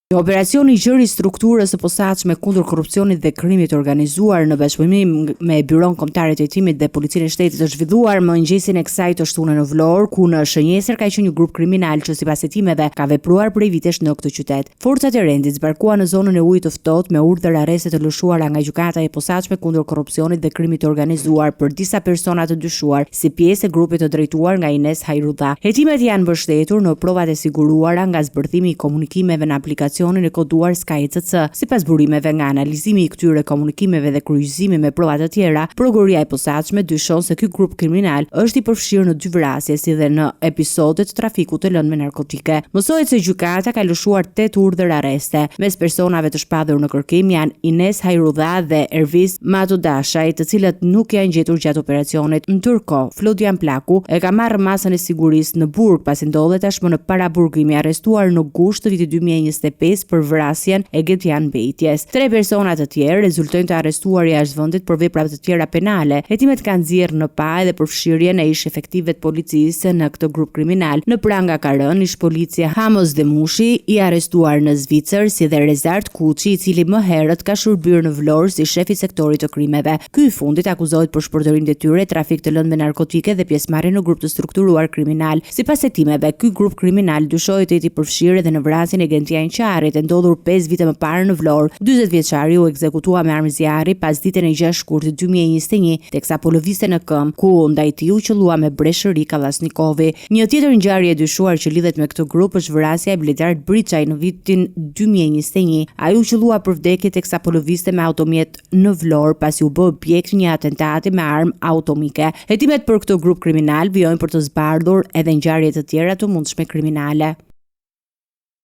Operacioni gjëri strukturës së posaçme kundër korrupsionit dhe krimit të organizuar në bashkëpunim me Byron Kombëtar të Hetimit dhe Policinë e Shtetit është zhvilluar mëngjesin e kësaj të shtunë në Vlorë, ku në shënjesër ka qenë një grup kriminal që sipas hetimeve ka vepruar prej vitesh në këtë qytet. Forcat e rendit zbarkuan në zonën e ujit të ftohtë me urdhër arreste të lëshuara nga gjykata e posaçme kundër korrupsionit dhe krimit të organizuar për disa persona të dyshuar si pjesë e grupit të drejtuar nga Ines Hajrudha. Hetimet janë mbështetur në provat e siguruara nga zbërthimi i komunikimeve në aplikacion e koduar SkyCC. Sipas burimeve nga analizimi i këtyre komunikimeve dhe kryqëzimi me prova të tjera, prokuroria e posaçme dyshon se ky grup kriminal është i përfshirë në 2 vrasje si dhe në episode të trafikut të lëndëve narkotike. Mësohet se gjykata ka lëshuar 8 urdhër arreste. Mes personave të shpallur në kërkim janë Ines Hajrudha dhe Ervis Matudashaj, të cilët nuk janë gjetur gjatë operacionit. Ndërkohë, Flodian Plaku e ka marrë masën e sigurisë në burg pasi ndodhet tashmë në paraburgim, i arrestuar në gusht të vitit 2025 për vrasjen e Getian Bejtjes. 3 persona të tjerë rezultojnë të arrestuar jashtë vendit për vepra të tjera penale. Hetimet kanë nxjerrë në pa edhe përfshirjen e ish efektive të policisë në këtë grup kriminal. Në pranga ka rënë ish policia Hamos Demushi, i arrestuar në Zvicër, si dhe Rezart Kuçi, i cili më herët ka shërbyer në Vlorë si shef i sektorit të krimeve. Ky i fundit akuzohet për shpërdorim detyre, trafik të lëndëve narkotike dhe pjesëmarrje në grup të strukturuar kriminal. Sipas hetimeve, ky grup kriminal dyshohet të jetë i përfshirë edhe në vrasjen e Gentian Qarit, e ndodhur 5 vite më parë në Vlorë. 40 vjeçari u ekzekutua me armë zjarri pas ditën e 6 shkurtit 2021, teksa po lëvizte në këmbë, ku ndaj tij u qellua me breshëri Kallasnikovi. Një tjetër ngjarje e dyshuar që lidhet me këtë grup është vrasja e Bledart Briçaj në vitin 2021. Ai u qellua për vdekje teksa po lëvizte me automjet në Vlorë pasi u bë objekt një atentati me armë automike. Hetimet për këtë grup kriminal vijojnë për të zbardhur edhe ngjarje të tjera të mundshme kriminale.